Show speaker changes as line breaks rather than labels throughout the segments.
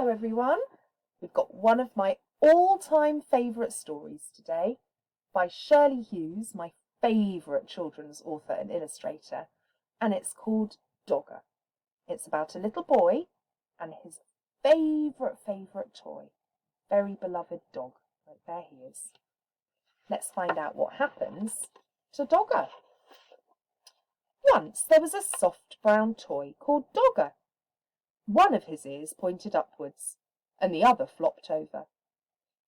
Hello everyone, we've got one of my all-time favourite stories today by Shirley Hughes, my favourite children's author and illustrator, and it's called Dogger. It's about a little boy and his favourite toy, very beloved dog. Right there he is. Let's find out what happens to Dogger. Once there was a soft brown toy called Dogger. One of his ears pointed upwards, and the other flopped over.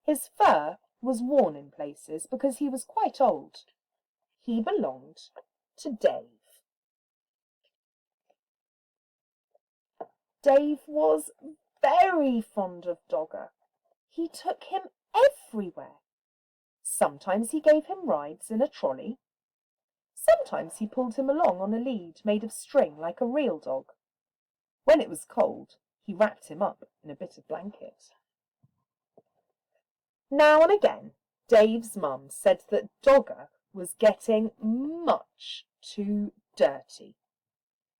His fur was worn in places because he was quite old. He belonged to Dave. Dave was very fond of Dogger. He took him everywhere. Sometimes he gave him rides in a trolley. Sometimes he pulled him along on a lead made of string like a real dog. When it was cold, he wrapped him up in a bit of blanket. Now and again, Dave's mum said that Dogger was getting much too dirty.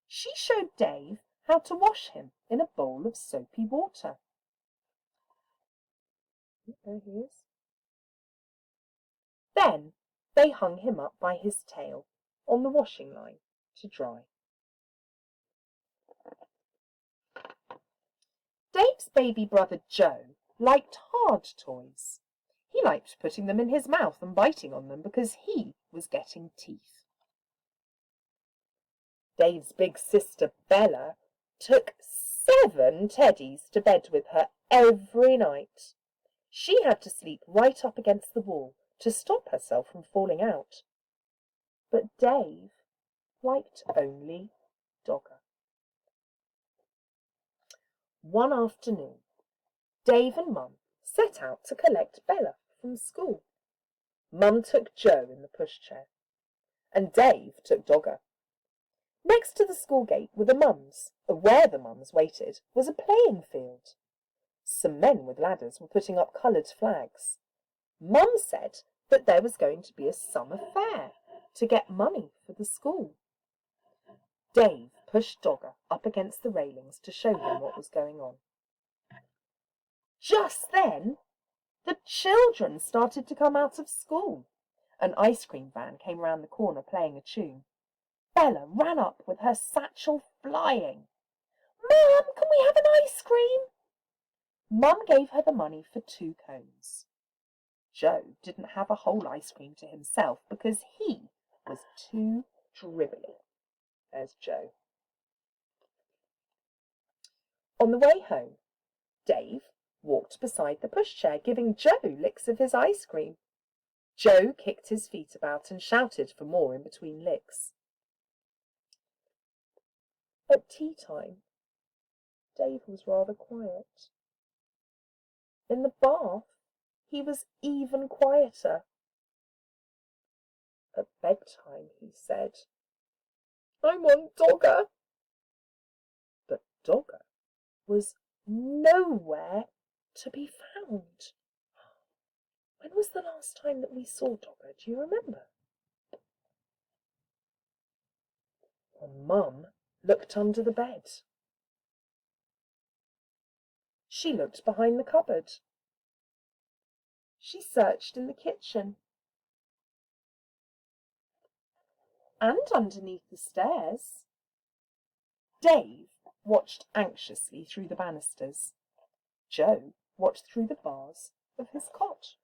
She showed Dave how to wash him in a bowl of soapy water. There he is. Then they hung him up by his tail on the washing line to dry. Dave's baby brother Joe liked hard toys. He liked putting them in his mouth and biting on them because he was getting teeth. Dave's big sister Bella took 7 teddies to bed with her every night. She had to sleep right up against the wall to stop herself from falling out. But Dave liked only Dogger. One afternoon, Dave and Mum set out to collect Bella from school. Mum took Joe in the pushchair, and Dave took Dogger. Next to the school gate were the mums. Where the mums waited was a playing field. Some men with ladders were putting up coloured flags. Mum said that there was going to be a summer fair to get money for the school. Dave pushed Dogger up against the railings to show him what was going on. Just then, the children started to come out of school. An ice cream van came round the corner playing a tune. Bella ran up with her satchel flying. "Mum, can we have an ice cream?" Mum gave her the money for 2 cones. Joe didn't have a whole ice cream to himself because he was too dribbly. There's Joe. On the way home, Dave walked beside the pushchair, giving Joe licks of his ice cream. Joe kicked his feet about and shouted for more in between licks. At tea time, Dave was rather quiet. In the bath, he was even quieter. At bedtime, he said, "I want Dogger." But Dogger was nowhere to be found. When was the last time that we saw Dogger? Do you remember? Well, Mum looked under the bed. She looked behind the cupboard. She searched in the kitchen. And underneath the stairs. Dave watched anxiously through the banisters. Joe watched through the bars of his cot.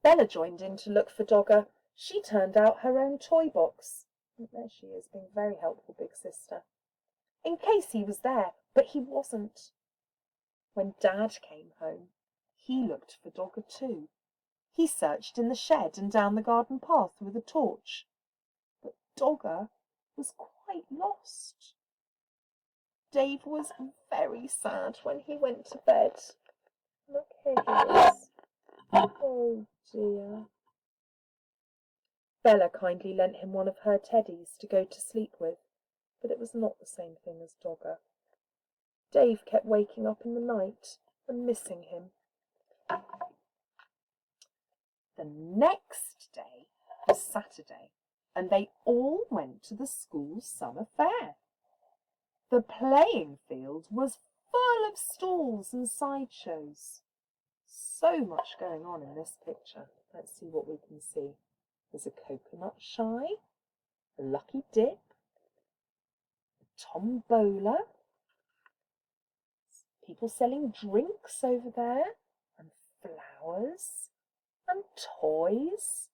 Bella joined in to look for Dogger. She turned out her own toy box. There she is, being very helpful, big sister. In case he was there, but he wasn't. When Dad came home, he looked for Dogger too. He searched in the shed and down the garden path with a torch. But Dogger was quite lost. Dave was very sad when he went to bed. Look, here he is. Oh dear. Bella kindly lent him one of her teddies to go to sleep with, but it was not the same thing as Dogger. Dave kept waking up in the night and missing him. The next day was Saturday, and they all went to the school's summer fair. The playing field was full of stalls and sideshows. So much going on in this picture. Let's see what we can see. There's a coconut shy, a lucky dip, a tombola, people selling drinks over there, and flowers, and toys.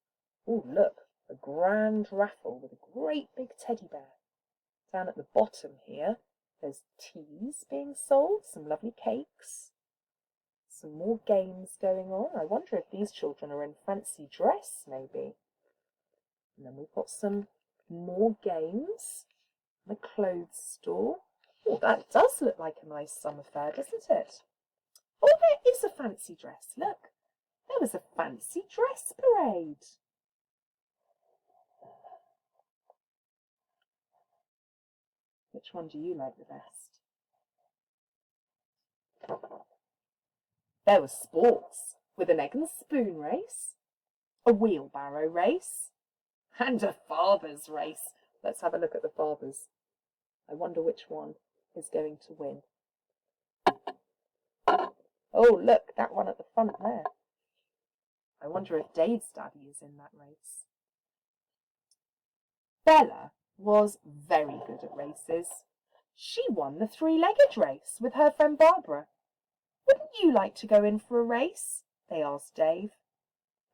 Oh, look, a grand raffle with a great big teddy bear. Down at the bottom here, there's teas being sold, some lovely cakes, some more games going on. I wonder if these children are in fancy dress, maybe. And then we've got some more games, and a clothes store. Oh, that does look like a nice summer fair, doesn't it? Oh, there is a fancy dress. Look, there was a fancy dress parade. Which one do you like the best? There was sports with an egg and spoon race, a wheelbarrow race, and a father's race. Let's have a look at the fathers. I wonder which one is going to win. Oh, look, that one at the front there. I wonder if Dave's daddy is in that race. Bella was very good at races. She won the three-legged race with her friend Barbara. Wouldn't you like to go in for a race? They asked Dave.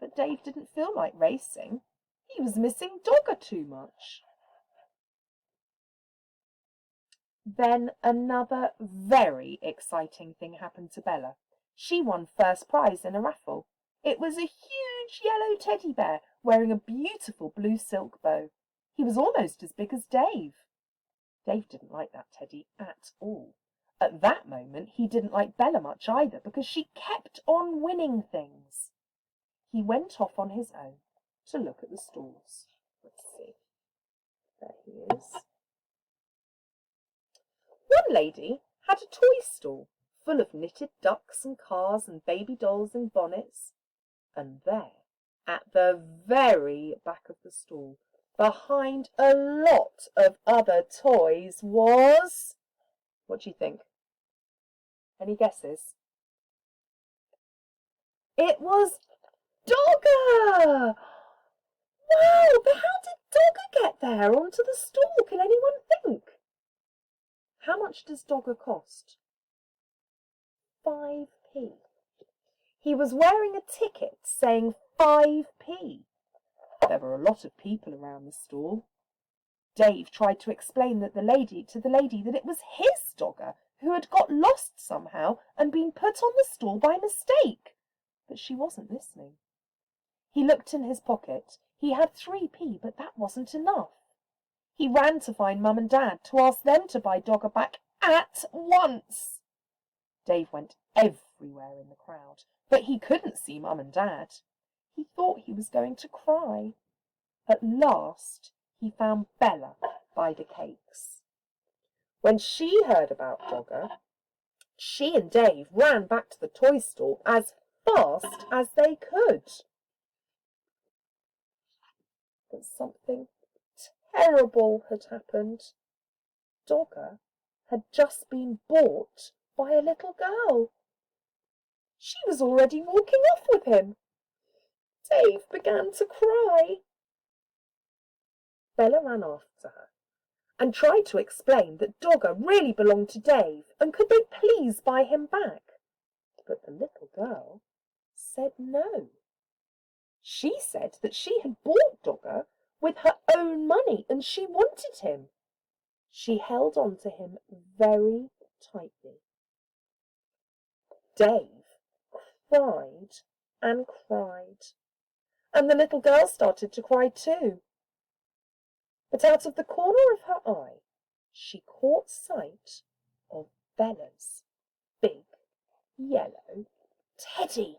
But Dave didn't feel like racing. He was missing Dogger too much. Then another very exciting thing happened to Bella. She won first prize in a raffle. It was a huge yellow teddy bear wearing a beautiful blue silk bow. He was almost as big as Dave. Dave didn't like that teddy at all. At that moment, he didn't like Bella much either because she kept on winning things. He went off on his own to look at the stalls. Let's see. There he is. One lady had a toy stall full of knitted ducks and cars and baby dolls and bonnets. And there, at the very back of the stall, behind a lot of other toys, was... What do you think? Any guesses? It was Dogger! Wow, but how did Dogger get there onto the stall? Can anyone think? How much does Dogger cost? 5p. He was wearing a ticket saying 5p. There were a lot of people around the stall. Dave tried to explain to the lady that it was his Dogger who had got lost somehow and been put on the stall by mistake. But she wasn't listening. He looked in his pocket. He had 3p, but that wasn't enough. He ran to find Mum and Dad to ask them to buy Dogger back at once. Dave went everywhere in the crowd, but he couldn't see Mum and Dad. He thought he was going to cry. At last, he found Bella by the cakes. When she heard about Dogger, she and Dave ran back to the toy stall as fast as they could. But something terrible had happened. Dogger had just been bought by a little girl. She was already walking off with him. Dave began to cry. Bella ran after her and tried to explain that Dogger really belonged to Dave and could they please buy him back. But the little girl said no. She said that she had bought Dogger with her own money and she wanted him. She held on to him very tightly. Dave cried and cried, and the little girl started to cry too. But out of the corner of her eye, she caught sight of Bella's big yellow teddy.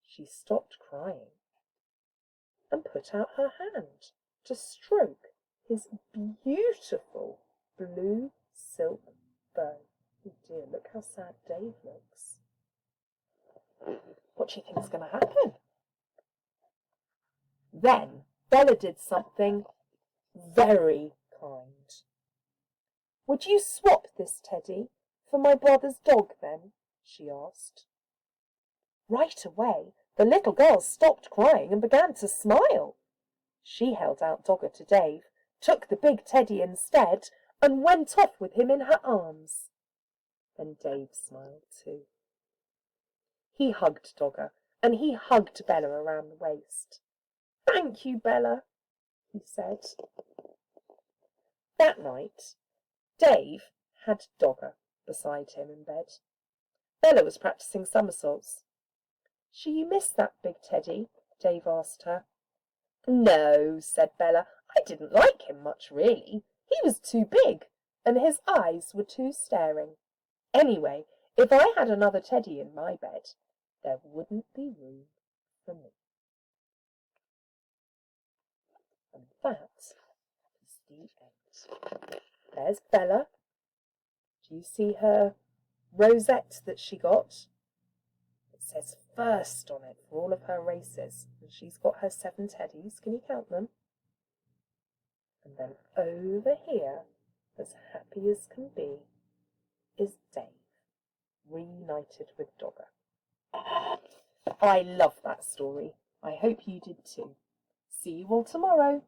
She stopped crying and put out her hand to stroke his beautiful blue silk bow. Oh dear, look how sad Dave looks. What do you think is going to happen? Then Bella did something very kind. "Would you swap this teddy for my brother's dog, then?" she asked. Right away the little girl stopped crying and began to smile. She held out Dogger to Dave, took the big teddy instead, and went off with him in her arms. Then Dave smiled too. He hugged Dogger, and he hugged Bella around the waist. "Thank you, Bella," he said. That night Dave had Dogger beside him in bed. Bella was practising somersaults. "Shall you miss that big teddy?" Dave asked her. "No," said Bella. "I didn't like him much, really. He was too big, and his eyes were too staring. Anyway, if I had another teddy in my bed, there wouldn't be room for me." And that is the end. There's Bella. Do you see her rosette that she got? It says first on it for all of her races, and she's got her 7 teddies. Can you count them? And then over here, as happy as can be, is Dave, reunited with Dogger. I love that story. I hope you did too. See you all tomorrow.